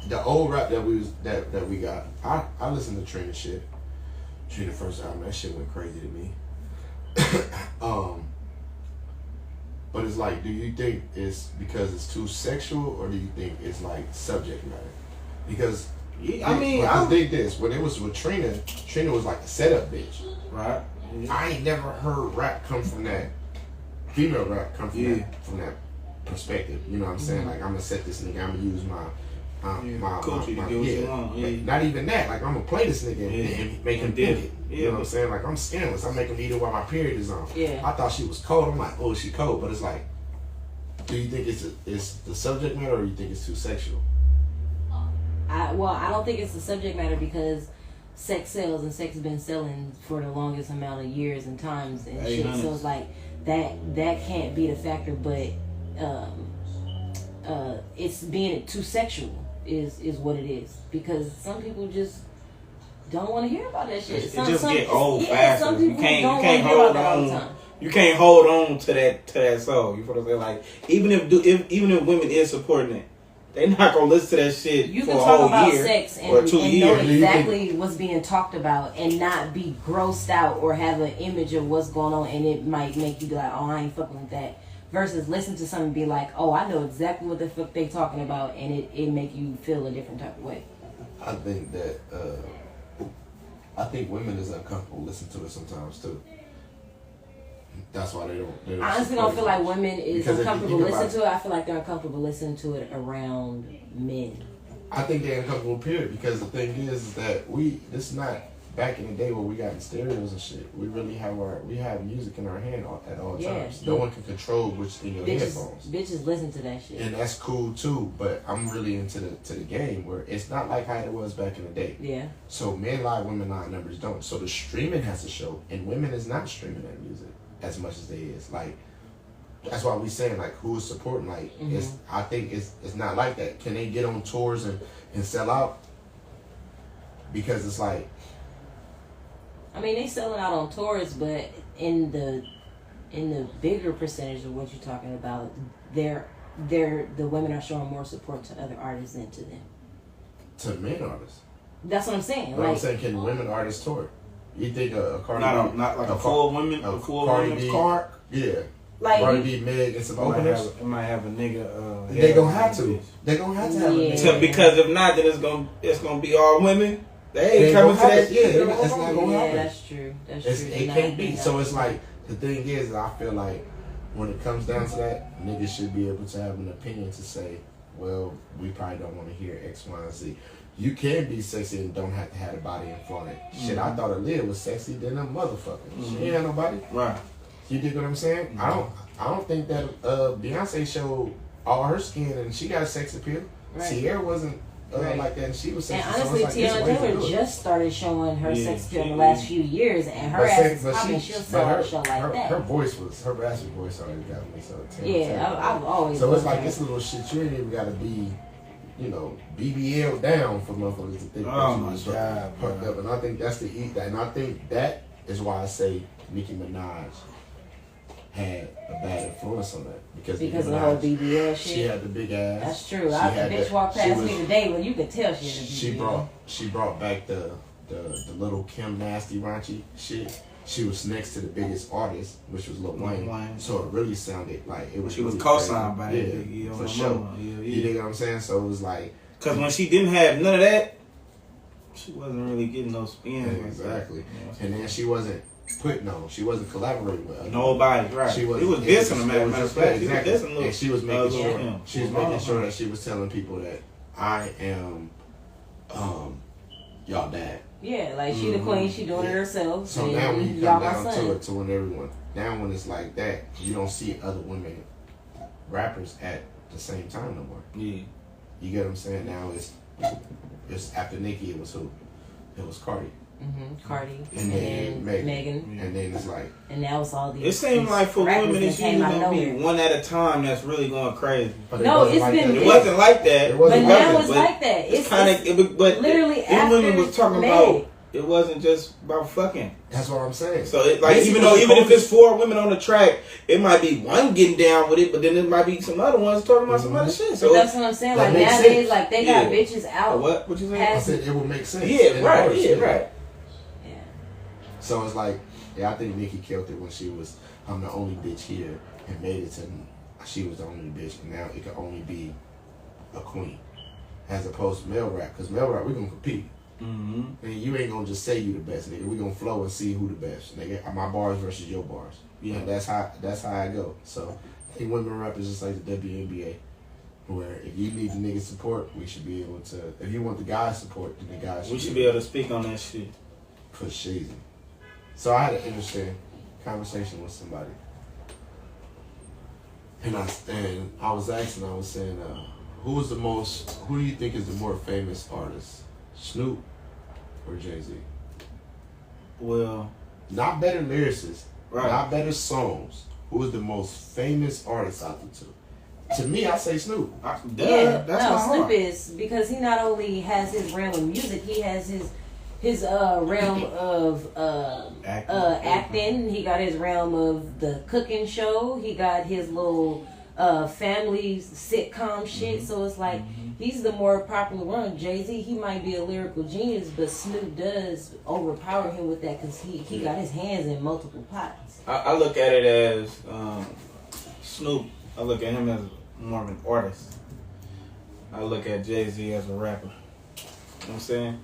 the old rap that we got, I listened to Trina shit. Trina first album, that shit went crazy to me. But it's like, do you think it's because it's too sexual, or do you think it's like subject matter? Because I think this, when it was with Trina was like a setup bitch. Right. Yeah. I ain't never heard rap come from that, female rap come from that perspective. You know what I'm saying? Like, I'm gonna set this nigga, I'm gonna use my Coochie to do what you want. Like, not even that. Like, I'm gonna play this nigga and make him think it. You know what I'm saying? Like, I'm scandalous. I make him eat it while my period is on. Yeah. I thought she was cold. I'm like, oh, she cold. But it's like, do you think it's the subject matter, or you think it's too sexual? I don't think it's the subject matter because sex sells, and sex has been selling for the longest amount of years and times and shit. So it's like that can't be the factor, but it's being too sexual is what it is, because some people just don't want to hear about that shit. It just get old faster. Some people you can't hear hold about that all the on. time. You can't hold on to that soul. You feel what I'm saying? Like, even if women is supporting it, they're not gonna listen to that shit you for can a talk whole about year sex or 2 and years. know exactly what's being talked about and not be grossed out or have an image of what's going on, and it might make you be like, oh, I ain't fucking with that. Versus listen to something and be like, oh, I know exactly what the fuck they talking about, and it make you feel a different type of way. I think that women is uncomfortable listening to it sometimes too. That's why they don't I honestly don't feel like women is because uncomfortable listening to it. I feel like they're uncomfortable listening to it around men. I think they're uncomfortable, period, because the thing is that this is not back in the day where we got in stereos and shit. We really have music in our hand at all times. No one can control which in your headphones. Bitches listen to that shit. And that's cool too, but I'm really into the game where it's not like how it was back in the day. Yeah. So men lie, women lie, numbers don't. So the streaming has to show, and women is not streaming that music as much as they is. Like, that's why we saying, like, who is supporting? Like, I think it's not like that. Can they get on tours and sell out? Because it's like, I mean, they selling out on tours, but in the bigger percentage of what you're talking about, the women are showing more support to other artists than to them. To men artists. That's what I'm saying. But I'm saying, can women artists tour? You think a Cardi B, not like a full women's card? Yeah. Like Cardi B, Meg, and some openers. It might have a nigga. They gonna have to. They gonna have to have a nigga. Because if not, then it's gonna be all women. They ain't coming to that. It's not gonna happen. That's true. It can't be. So it's like, the thing is, I feel like when it comes down to that, niggas should be able to have an opinion to say, well, we probably don't want to hear X, Y, and Z. You can be sexy and don't have to have a body and flaunt it. Shit, I thought Aaliyah was sexy than a motherfucker. She ain't had nobody. Right. You dig what I'm saying? I don't think that Beyonce showed all her skin and she got a sex appeal. Right. Sierra wasn't like that, and she was sexy. And honestly, Tiana Taylor just started showing her sex appeal in the last few years, and her ass is popping. She'll sell out a show like that. Her raspy voice already got me. So I've always. So it's like this little shit. You ain't even got to be, BBL down for motherfuckers to think that you was fucked up. And I think that's and I think that is why I say Nicki Minaj had a bad influence on that because of the whole BBL shit. She had the big ass. That's true. The bitch walked past me today when you could tell she had a BBL. She brought back the little Kim Nasty raunchy shit. She was next to the biggest artist, which was Lil Wayne. So it really sounded like it was. She was really co-signed by Biggie, for sure. You dig what I'm saying? So it was like, because when she didn't have none of that, she wasn't really getting no spins. Exactly. And then she wasn't putting on. She wasn't collaborating with other Nobody, right? She was. He was dissing them, it was matter of just- fact. exactly. He was dissing And she was making sure. him. She was making sure that she was telling people that I am, y'all dad. Yeah, like she the queen, she doing it herself. So and now when you y'all come my down son. to it, to when everyone, now when it's like that, you don't see other women rappers at the same time no more. Yeah. You get what I'm saying? Now it's after Nicki, it was who? It was Cardi. Cardi And then Megan. And then it's like, And now it's all these. It seemed like for rappers women, that it's came usually out of gonna be nowhere. one at a time that's really going crazy. but No, wasn't it's like been- that. It wasn't like that. It But wasn't now like it's but like that. It's kind of, but literally even after women was talking Meg. about. It wasn't just about fucking. That's what I'm saying. So it, like This even was if the it's 4 women on the track, it might be one getting down with it, but then it might be some other ones talking about some other shit. So But that's what I'm saying. that Like makes nowadays, sense. like they got Yeah. bitches out. what you saying? I Has- said it would make sense. Yeah, in right. the Yeah, verse, right. Yeah. So it's like, yeah, I think Nicki killed it when she was, I'm the only bitch here, and made it to, she was the only bitch, and now it could only be a queen, as opposed to male rap, because male rap, we're going to compete. Mm-hmm. And you ain't going to just say you the best, nigga. We're going to flow and see who the best. Nigga, my bars versus your bars. Yeah. And that's how I go. So I think women rap is just like the WNBA, where if you need the nigga support, we should be able to, if you want the guys support, then the guys We should be able to speak on that shit. for season. So I had an interesting conversation with somebody, and I was asking, I was saying, who do you think is the more famous artist, Snoop or Jay-Z? Well, Not better lyricists, right. not better songs. Who is the most famous artist out the two? To me, I say Snoop. Yeah, that's no, not Snoop hard. is because he not only has his realm of music, he has his realm of acting. He got his realm of the cooking show. He got his little family sitcom shit. So it's like he's the more popular one. Jay-Z, he might be a lyrical genius, but Snoop does overpower him with that because he got his hands in multiple pots. I look at it as Snoop. I look at him as more of an artist. I look at Jay-Z as a rapper. You know what I'm saying?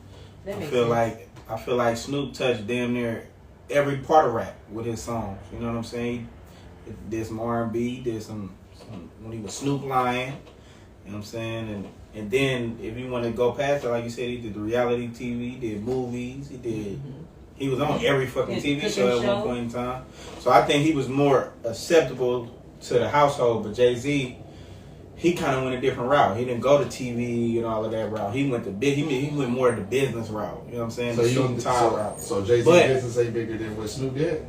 That I makes feel sense. like Snoop touched damn near every part of rap with his songs. You know what I'm saying? He did some R&B, did some when he was Snoop Lion. You know what I'm saying? And then if you want to go past it, like you said, he did the reality TV, he did movies, he was on every fucking His TV cooking show at show. one point in time. So I think he was more acceptable to the household. But Jay-Z, he kind of went a different route. He didn't go to TV and all of that route. He went he went more the business route. You know what I'm saying? So The you suit don't and tie route. so Jay-Z But- business ain't bigger than what Snoop did?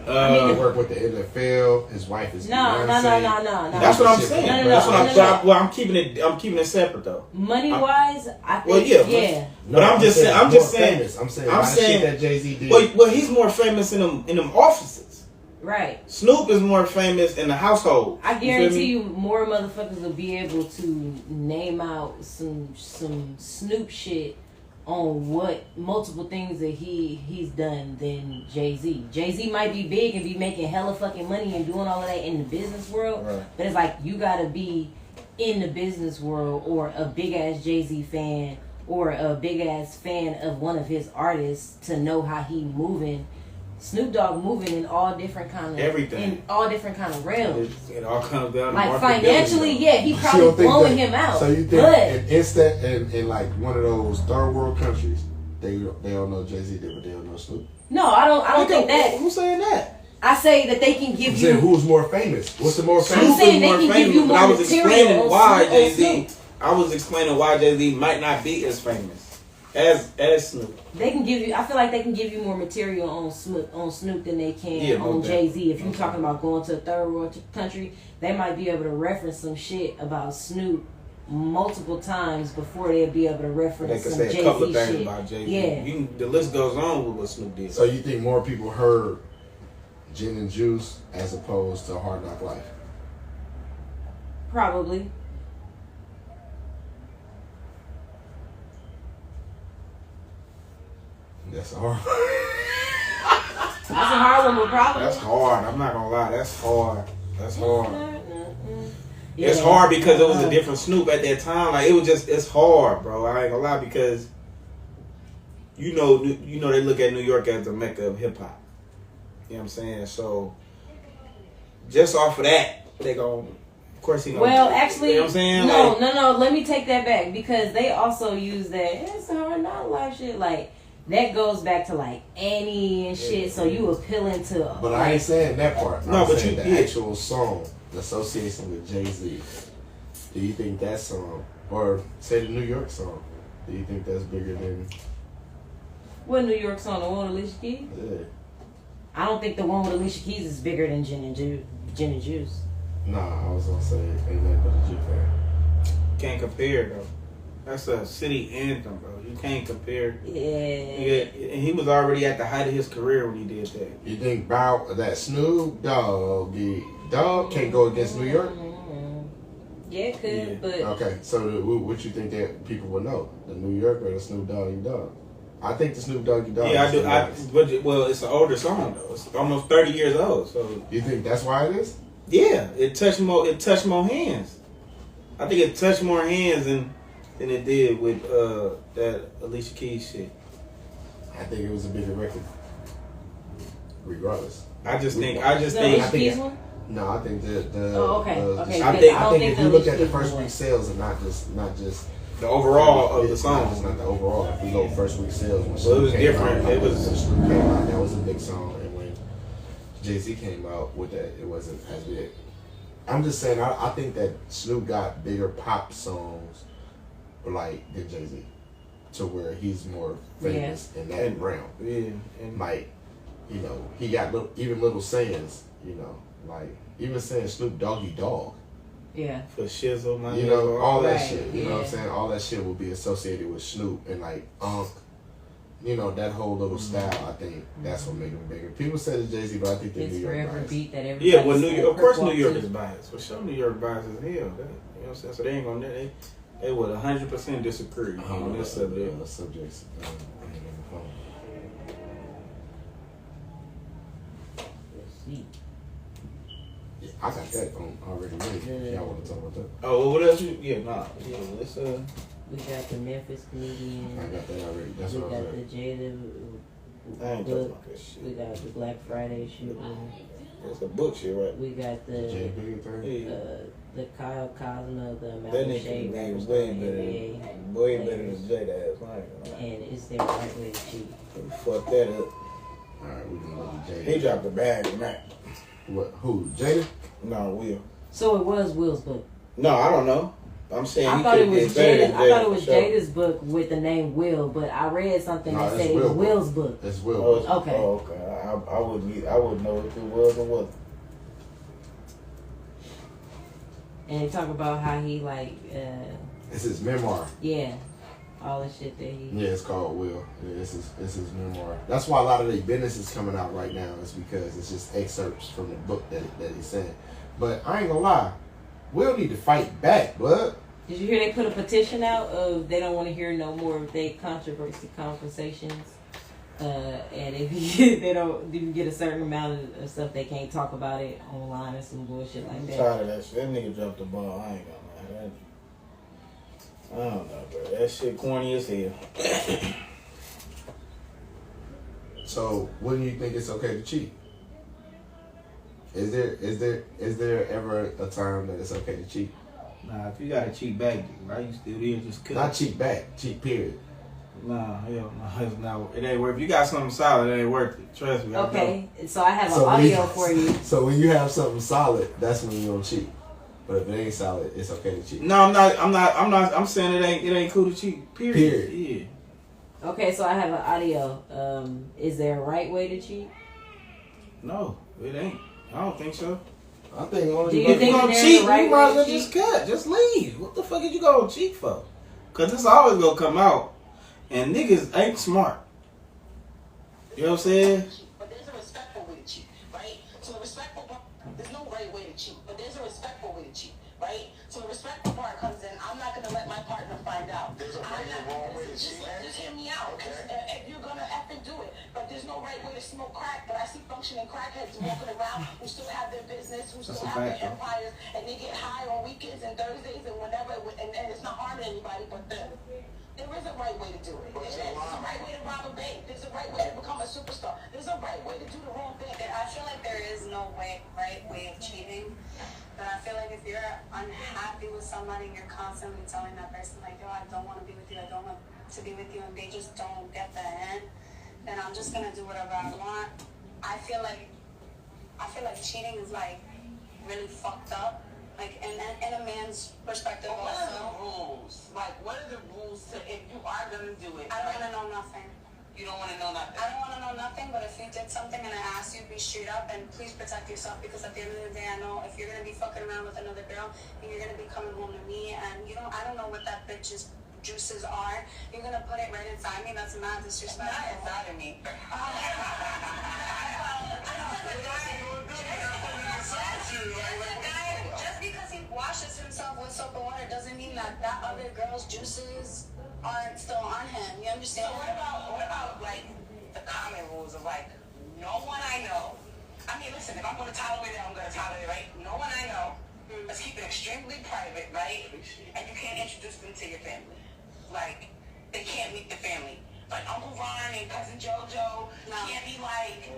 He Uh, worked with the NFL. His wife is No. that's what I'm saying. No. That's what No. well, I'm keeping it separate though. Money wise, I think Well, yeah, yeah. But I'm just saying. I'm just saying. Famous. I'm saying. I'm by the saying- shit that Jay-Z did. Well, he's more famous in them offices. Right. Snoop is more famous in the household. I You feel guarantee me? you more motherfuckers will be able to name out some Snoop shit on what multiple things that he's done than Jay-Z. Jay-Z might be big and be making hella fucking money and doing all of that in the business world. Right. But it's like you gotta be in the business world or a big ass Jay-Z fan or a big ass fan of one of his artists to know how he moving. Snoop Dogg moving in all different kind of Everything. in all different kind of realms. It all comes down to Like marketability, financially, though. yeah, he So you probably don't think blowing that- him out. So you think but in like one of those third world countries, they don't know Jay-Z did, but they don't know Snoop? no, I don't think that. Who's saying that? I say that they can give I'm saying you. who's more famous? What's the more Snoop famous? saying is they more can give famous, you but more I was material explaining on why Snoop- on Jay-Z. Snoop. I was explaining why Jay-Z might not be as famous as Snoop. They can give you. I feel like they can give you more material on Snoop than they can Yeah, no on doubt. Jay-Z. If you're talking about going to a third world country, they might be able to reference some shit about Snoop multiple times before they'll be able to They reference could some say a couple of Jay-Z things shit. about Jay-Z. Yeah. The list goes on with what Snoop did. So you think more people heard Gin and Juice as opposed to Hard Knock Life? Probably. That's hard. That's a hard one, but probably. That's hard. I'm not gonna lie. That's hard. That's hard. Yeah. It's hard because it was a different Snoop at that time. Like it's hard, bro. I ain't gonna lie because you know they look at New York as the mecca of hip hop. You know what I'm saying? So just off of that, they go. Of course, he gonna. Well, actually, you know what I'm saying? No. Let me take that back because they also use that. It's a hard not life shit. Like that goes back to like Annie and shit. So you appealing to. But I ain't saying that part. No, I'm but saying you the actual song, the association with Jay-Z. Do you think that song, or say the New York song, do you think that's bigger than? What New York song? The one with Alicia Keys? Yeah. I don't think the one with Alicia Keys is bigger than Gin and Juice. Nah, I was gonna say ain't nothing but a G fan. Can't compare though. That's a city anthem, bro. You can't compare. Yeah. And he was already at the height of his career when he did that. You think about that Snoop Dogg can't go against New York? Yeah, it could, but Okay, so what you think that people will know? The New York or the Snoop Doggy Dogg? I think the Snoop Doggy Dogg. Yeah, I do. Well, it's an older song though. It's almost 30 years old. So you think that's why it is? Yeah, it touched more hands. I think it touched more hands than it did with that Alicia Keys shit. I think it was a bigger record. Regardless. I just think. No, I think the Oh, okay. I think if you look at the first week sales and not just the overall of the song, it's not the overall. If we go first week sales, when it was different. It was when Snoop came out, that was a big song, and when Jay-Z came out with that, it wasn't as big. I'm just saying, I think that Snoop got bigger pop songs, like than Jay-Z, to where he's more famous in that realm. Yeah, and like, you know, he got even little sayings, you know, like even saying Snoop Doggy Dogg. Yeah. For shizzle, my you know, all that right, shit. You know what I'm saying? All that shit will be associated with Snoop and like you know, that whole little style. I think that's what made him bigger. People say it's Jay-Z, but I think the New York forever bias. beat that everybody. Yeah, well, New York, of course, New York is biased. For sure, New York biased as hell. You know what I'm saying? So they ain't gonna. They would 100% disagree on this subject. Subjects. Let's see. Yeah, I got that on already ready. Y'all want to talk about that? Oh, well, what else? Yeah, let's We got the Memphis comedian. I got that already. That's what I was We got the Jada I ain't talking book. about that shit. We got the Black Friday shooting. It's a book shit, right? We got the Kyle Cosmo, the That Malcolm nigga Shea name rappers way from better NBA. way better than Jada ass. And it's their right way to cheat. Fuck that up. Alright, we can look at Jada. He dropped a bag on that. What? Who? Jada? No, Will. So it was Will's book. No, I don't know. I'm saying I he thought it could was get better Jada. than I thought it was for sure. Jada's book with the name Will, but I read something that said it was Will Will's book. It's Will. Okay. Oh, okay. I wouldn't know if it was or wasn't. And they talk about how he like, It's his memoir. yeah, all the shit that he. Yeah, it's called Will. Yeah, it's his memoir. That's why a lot of the business is coming out right now. Is because it's just excerpts from the book that he's saying. But I ain't gonna lie, Will need to fight back, bud. Did you hear they put a petition out of they don't want to hear no more of their controversy conversations, and if they don't even get a certain amount of stuff, they can't talk about it online or some bullshit like I'm that. tired of that shit. That nigga dropped the ball. I ain't gonna lie. I don't know, bro. That shit corny as hell. So when do you think it's okay to cheat? Is there ever a time that it's okay to cheat? Nah, if you gotta cheat back, right? You still there, just cut. Not cheat back, cheat period. Nah, hell no, it's not. It ain't worth. If you got something solid, it ain't worth it. Trust me. Okay, so I have an So when audio you- for you. So when you have something solid, that's when you don't cheat. But if it ain't solid, it's okay to cheat. No, I'm not. I'm saying it ain't cool to cheat. Period. Yeah. Okay, so I have an audio. Is there a right way to cheat? No, it ain't. I don't think so. I think Do only you If you think gonna there's cheat, a right you might as way well to just cheat? cut. Just leave. What the fuck is you gonna cheat for? Cause it's always gonna come out, and niggas ain't smart. You know what I'm saying? But there's a respectful way to cheat, right? So the respectful part, there's no right way to cheat, but there's a respectful way to cheat, right? So the respectful part comes in, I'm not going to let my partner find out. There's a right and wrong way to cheat. Just hear me out. Okay. If you're going to effing do it, but there's no right way to smoke crack, but I see functioning crackheads walking around who still have their business, who still have their empires, and they get high on weekends and Thursdays and whenever, and it's not harming anybody but them. There is a right way to do it. There's a right way to rob a superstar. There's a right way to do the wrong thing. And I feel like there is no right way of cheating. But I feel like if you're unhappy with somebody and you're constantly telling that person, like, yo, I don't want to be with you, I don't want to be with you, and they just don't get the end, then I'm just going to do whatever I want. I feel like cheating is, like, really fucked up. Like, in a man's perspective But what also. are the rules? Like, what are the rules to if you are going to do it? I don't want to know nothing. You don't want to know nothing? I don't want to know nothing, but if you did something and I asked you, be straight up and please protect yourself, because at the end of the day, I know if you're going to be fucking around with another girl and you're going to be coming home to me and I don't know what that bitch's juices are, you're going to put it right inside me. That's mad disrespectful. Not inside of me. Just because he washes himself with soap and water doesn't mean that other girl's juices aren't still on him. You So understand? what about like the common rules of like no one I know? I mean, listen, if I'm going to tolerate it, I'm going to tolerate it, right? No one I know. Let's keep it extremely private, right? And you can't introduce them to your family. Like, they can't meet the family. Like Uncle Ron and Cousin JoJo can't be like,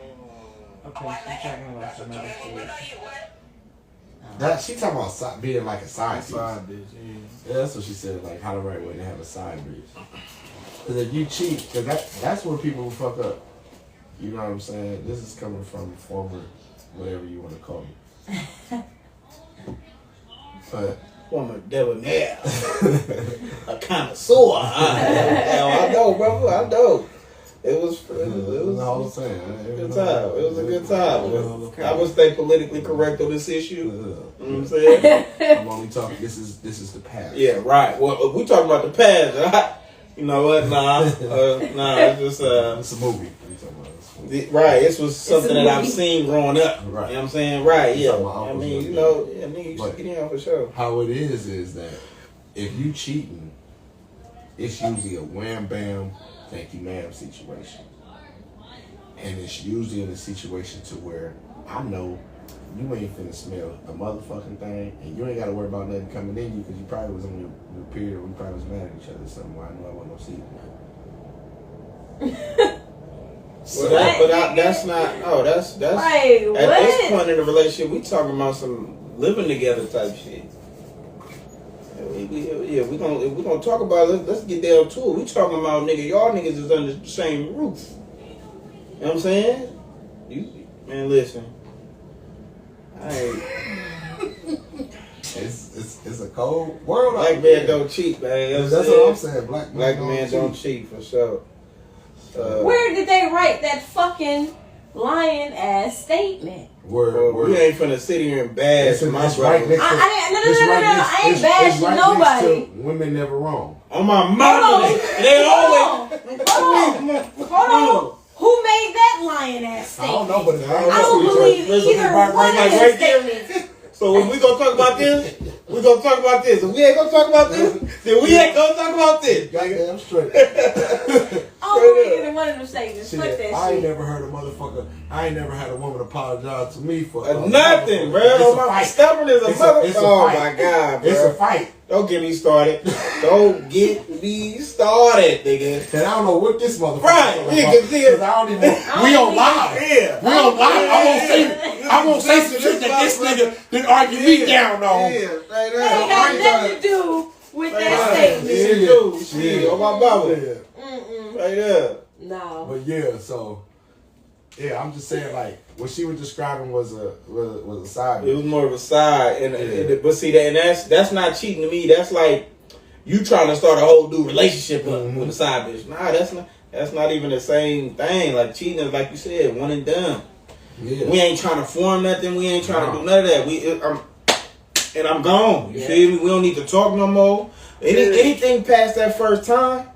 oh, I like her. What about you? What? That she talking about being like a side piece. Side bitch, Yeah, that's what she said. Like how the right way to have a side bitch. Because if you cheat, because that's where people fuck up. You know what I'm saying? This is coming from former, whatever you want to call me. But former debonair, a connoisseur. I know, brother. I know. It was all I'm saying. It was a good time. I would stay politically correct on this issue. You know what I'm saying? I'm only talking. This is the past. Yeah, right. Well, we talking about the past. You know what? Nah. It's just It's a movie. right. This was something that I've seen growing up. Right. You know what I'm saying? Right. Yeah. I mean, you should get in for sure. How it is that if you cheating, it's usually a wham bam, thank you ma'am situation. And it's usually in a situation to where I know you ain't finna smell a motherfucking thing, and you ain't gotta worry about nothing coming in you because you probably was on your period, or we probably was mad at each other or something. Where I knew I wasn't gonna see you. That's not. Oh, that's right. At this point in the relationship, we talking about some living together type shit. We gonna talk about it. Let's get down to it. We talking about nigga. Y'all niggas is under the same roof. You know what I'm saying? Man, listen. It's a cold world. Black man don't cheat, man. That's what I'm saying. Black man don't cheat for sure. Where did they write that fucking lying ass statement? We ain't finna sit here and bash my brother. Right next to, I ain't bashing right nobody. Next to women never wrong. On my mama, they always. Hold on. Who made that lying ass statement? I don't know, but I don't believe either one of their statements. So if we gonna talk about this, we gonna talk about this. If we ain't gonna talk about this, then we ain't gonna talk about this. Goddamn straight. I don't believe either one of them statements. Fuck that shit. I ain't never heard a motherfucker. I ain't never had a woman apologize to me for nothing, bro. My stubborn as a motherfucker. Oh my god, bro. It's a fight. Don't get me started. Don't get me started, nigga. And I don't know what this motherfucker. Right, because I don't even. We don't lie. Yeah, we don't lie. I won't say some shit that this nigga didn't argue me down on. Yeah, right there. That ain't got nothing to do with that statement. Shit, on my bubble. Right there. No. But yeah, so yeah, I'm just saying like what she was describing was a side. It was more of a side, but see that's not cheating to me. That's like you trying to start a whole new relationship with a side bitch. Nah, that's not even the same thing. Like cheating is like you said, one and done. Yeah. We ain't trying to form nothing. We ain't trying to do none of that. I'm gone. You feel me? We don't need to talk no more. Anything past that first time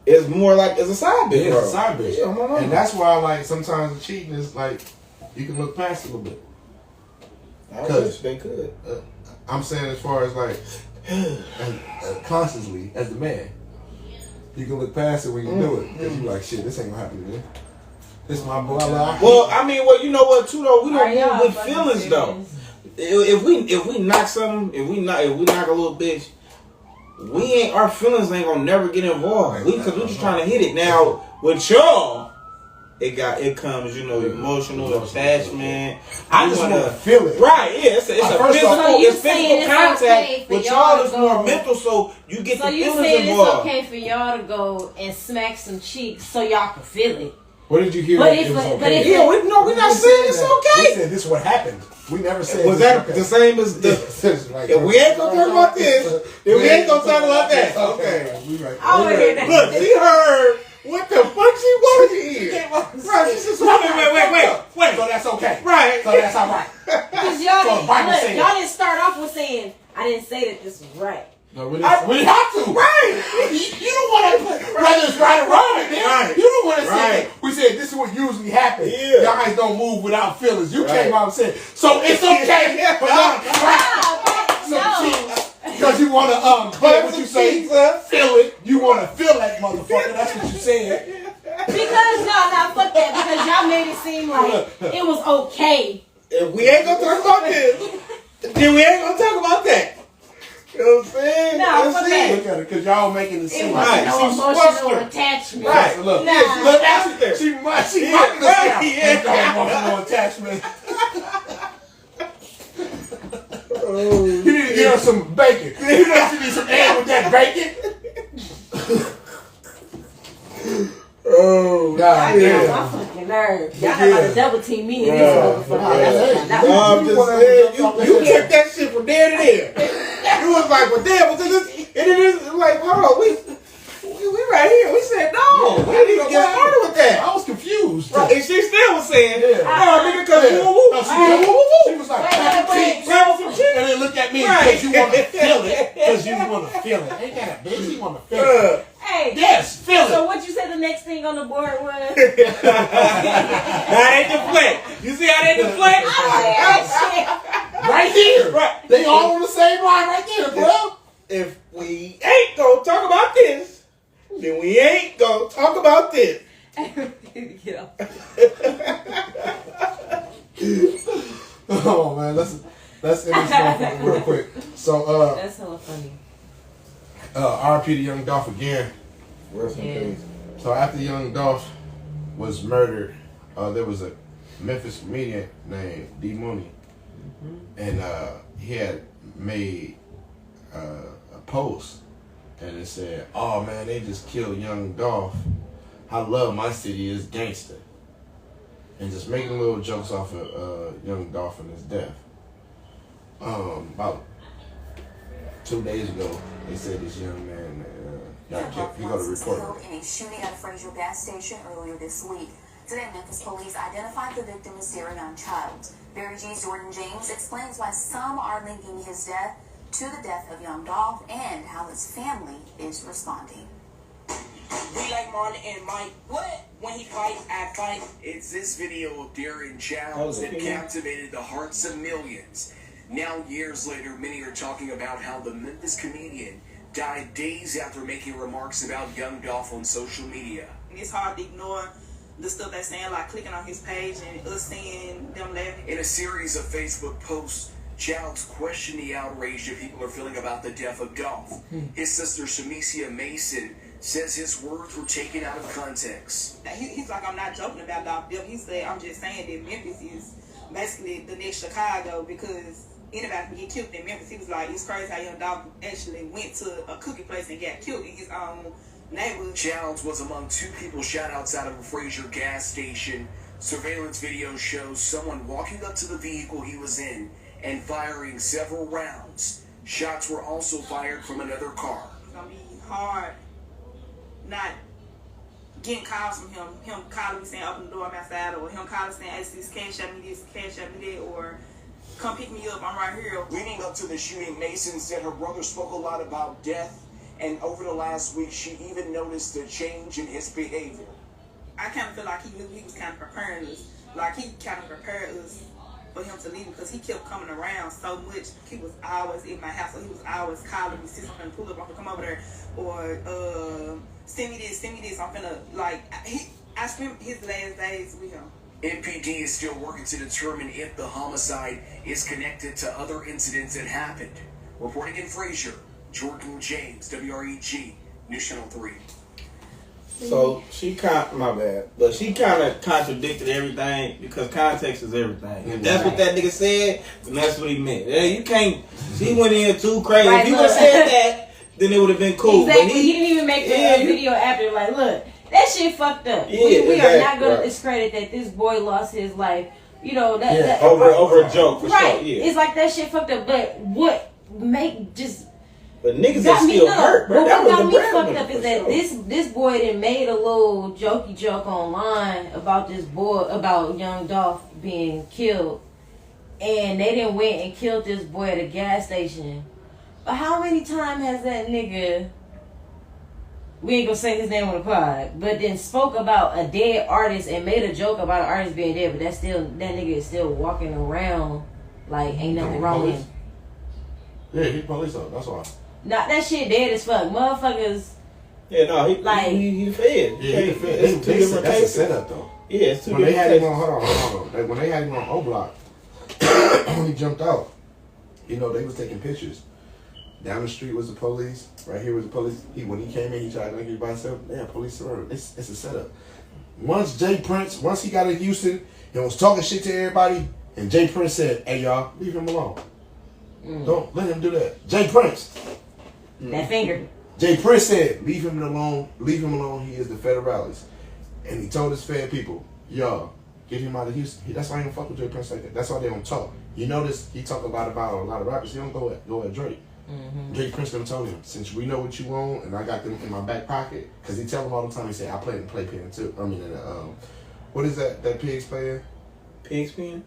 is more like it's a side bitch. Yeah, it's a side bitch. Yeah, and that's why like sometimes the cheating is like you can look past it a little bit. I wish they could. I'm saying as far as like consciously as the man, you can look past it when you do it because you like shit. This ain't gonna happen to me. This my boy. Well, I mean, you know what too though. We don't move with feelings though. If we knock something, if we knock a little bitch, our feelings ain't gonna never get involved. Because we just trying to hit it. Now with y'all, it comes, emotional attachment. I just want to feel it. Right, yeah. It's a physical contact. Okay with y'all is more mental, so you get the feelings involved. So you saying it's okay for y'all to go and smack some cheeks so y'all can feel it? Where did you hear but that it was okay? We're not saying it's okay. We said this is what happened. We never said was that okay. The same as the... If we ain't going to talk about this, then we ain't going to talk about that. Okay. We right. Look, she heard what the fuck she wanted to hear. Right, she said, wait. So that's okay. Right. So that's all right. Because y'all didn't start off with saying, I didn't say that this was right. No, we have to. Right. You don't want to, whether it's right or wrong, man. Right. You don't want to say, we said this is what usually happens. Yeah. Y'all guys don't move without feelings. You came out and said, so it's okay for y'all to crack some cheeks. Because you want to, what you say, feel it. You want to feel that motherfucker. That's what you said. Because, no, fuck that. Because y'all made it seem like it was okay. If we ain't going to talk about this, then we ain't going to talk about that. You know what I'm saying? No, fuck that. Look at it, because y'all making it seem like no emotional attachment. Right. Look, she mocking us now. Ain't no emotional attachment. You need to get her some bacon. You know she needs some egg with that bacon. Oh, God. I got my fucking nerve. Y'all about to double team me in this motherfucker. I'm just saying, you took that shit from there to there. You was like, well, damn, it is like, hold on, we right here. We said, no, we didn't even get started with that. I was confused. Right. And she still was saying, no, nigga, because she was like, and then look at me because you want to feel it. Because you want to feel it. Ain't that a bitch? You want to feel it. Hey, yes, feel it. So what you said the next thing on the board was? Now they deflect. You see how they deflect? Right here. Right. They all on the same line right there, bro. If we ain't gonna talk about this, then we ain't gonna talk about this. Get up. Oh man, let's end this motherfucker real quick. So that's hella funny. RP to Young Dolph again. So after Young Dolph was murdered, there was a Memphis comedian named D Money, and he had made a post, and it said, "Oh man, they just killed Young Dolph. I love my city is gangster," and just making little jokes off of Young Dolph and his death. About 2 days ago, they said this young man got killed. He got a report in a shooting at a Fraser gas station earlier this week. Today, Memphis police identified the victim as their young child. Barry G's Jordan James explains why some are linking his death to the death of Young Dolph and how his family is responding. We like Marlon and Mike. What? When he fights, I fight. It's this video of Darren Childs that captivated the hearts of millions. Now, years later, many are talking about how the Memphis comedian died days after making remarks about Young Dolph on social media. It's hard to ignore the stuff they're saying, like clicking on his page and us seeing them laughing. In a series of Facebook posts, Childs questioned the outrage that people are feeling about the death of Dolph. His sister, Shamicia Mason, says his words were taken out of context. He's like, I'm not joking about Dolph death. He said, I'm just saying that Memphis is basically the next Chicago because anybody can get killed in Memphis. He was like, it's crazy how Young Dolph actually went to a cookie place and got killed in his own neighborhood. Childs was among 2 people shot outside of a Fraser gas station. Surveillance video shows someone walking up to the vehicle he was in and firing several rounds. Shots were also fired from another car. It's gonna be hard not getting calls from him. Him calling me saying, open the door, I'm outside, or him calling saying, hey, this cash at me this, cash at me that, or come pick me up, I'm right here. Leading up to the shooting, Mason said her brother spoke a lot about death, and over the last week, she even noticed a change in his behavior. I kind of feel like he knew he was kind of preparing us. Like, he kind of prepared us for him to leave because he kept coming around so much. He was always in my house, so he was always calling me, sister, I'm gonna pull up, I'm gonna come over there, or send me this, I'm gonna, like, I spent his last days with him. MPD is still working to determine if the homicide is connected to other incidents that happened. Reporting in Fraser, Jordan James, WREG, News Channel 3. So she my bad, but she kind of contradicted everything because context is everything. If that's what that nigga said, then that's what he meant. Yeah, you can't. She went in too crazy. If he would have said that, then it would have been cool. Exactly. But he didn't even make the video after. Like, look, that shit fucked up. Yeah, we are not gonna discredit that this boy lost his life. You know that over a joke for right. sure. Yeah. It's like that shit fucked up. But what make just. But niggas are still hurt, bro. What got me fucked up is that sure. this boy done made a little jokey joke online about this boy, about Young Dolph being killed. And they done went and killed this boy at a gas station. But how many times has that nigga, we ain't gonna say his name on the pod, but then spoke about a dead artist and made a joke about an artist being dead, but that nigga is still walking around like ain't nothing wrong with him. Yeah, he police up, that's why. Nah, that shit dead as fuck. Motherfuckers. Yeah, no, he fed. Yeah, he fed. It's two different that's cases. a setup though. Yeah, it's two when different they had cases. him on, hold on. When they had him on O Block, when he jumped out, you know, they was taking pictures. Down the street was the police. Right here was the police. When he came in, he tried to get by himself. Yeah, police surrounded. It's a setup. Once he got in Houston and was talking shit to everybody, and Jay Prince said, "Hey y'all, leave him alone. Don't let him do that." Jay Prince. That finger. Jay Prince said, "Leave him alone. Leave him alone. He is the federales." And he told his Fed people, "Y'all, get him out of Houston." That's why I don't fuck with Jay Prince like that. That's why they don't talk. You notice he talk about a lot of rappers. He don't go at Drake. Jay Prince them told him, "Since we know what you want, and I got them in my back pocket," because he tell them all the time. He said, "I play in the playpen too." I mean, what is that Pigs playing? Pigs pen?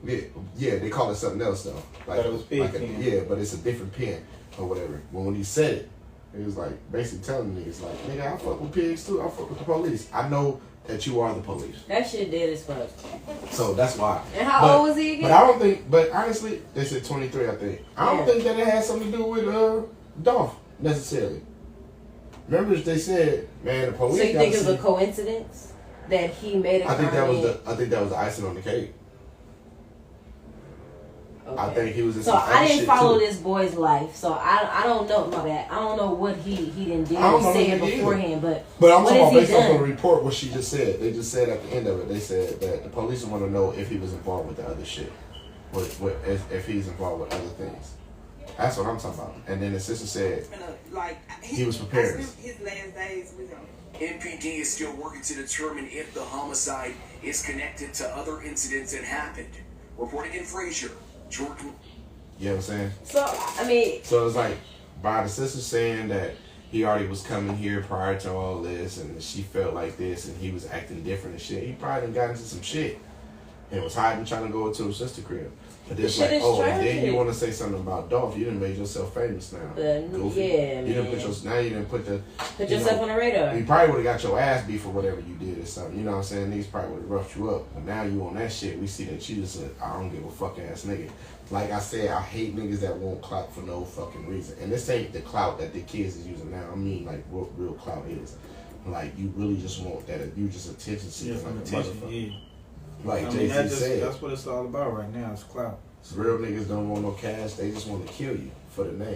Yeah. They call it something else though. Like it was pig pen. Yeah, but it's a different pen or whatever. But when he said it, he was like basically telling niggas like, "Nigga, I fuck with pigs too. I fuck with the police. I know that you are the police." That shit dead as fuck. So that's why. And how old was he again? But I don't think. But honestly, they said 23. I think. I don't think that it had something to do with Dolph necessarily. Remember they said, man, the police. So you think it was a coincidence that he made a I think comment? that was the icing on the cake. Okay. I think he was in so some I didn't follow too. this boy's life, so I don't know. My bad. I don't know what he didn't do I don't know or said either. beforehand, but I'm what talking about has based he off done? the report. What she just said, they just said at the end of it, they said that the police want to know if he was involved with the other shit, if he's involved with other things. That's what I'm talking about. And then the sister said, he was prepared. I spent his last days with him. NPD is still working to determine if the homicide is connected to other incidents that happened. Reporting in Frazier, Jordan. You know what I'm saying? So I mean, so it's like by the sister saying that he already was coming here prior to all this, and she felt like this, and he was acting different and shit. He probably done got into some shit and was hiding, trying to go to his sister's crib. But it's like, oh, and then you want to say something about Dolph. You done made yourself famous now. Goofy. Yeah, you didn't put yourself on the radar. You probably would have got your ass beat for whatever you did or something. You know what I'm saying? These probably would have roughed you up. But now you on that shit. We see that you just I don't give a fuck ass nigga. Like I said, I hate niggas that want clout for no fucking reason. And this ain't the clout that the kids is using now. I mean, like what real clout is. Like you really just want that. You just attention seeking like a motherfucker. Yeah. Like Jay-Z said. That's what it's all about right now. It's clout. Real niggas don't want no cash. They just want to kill you for the name.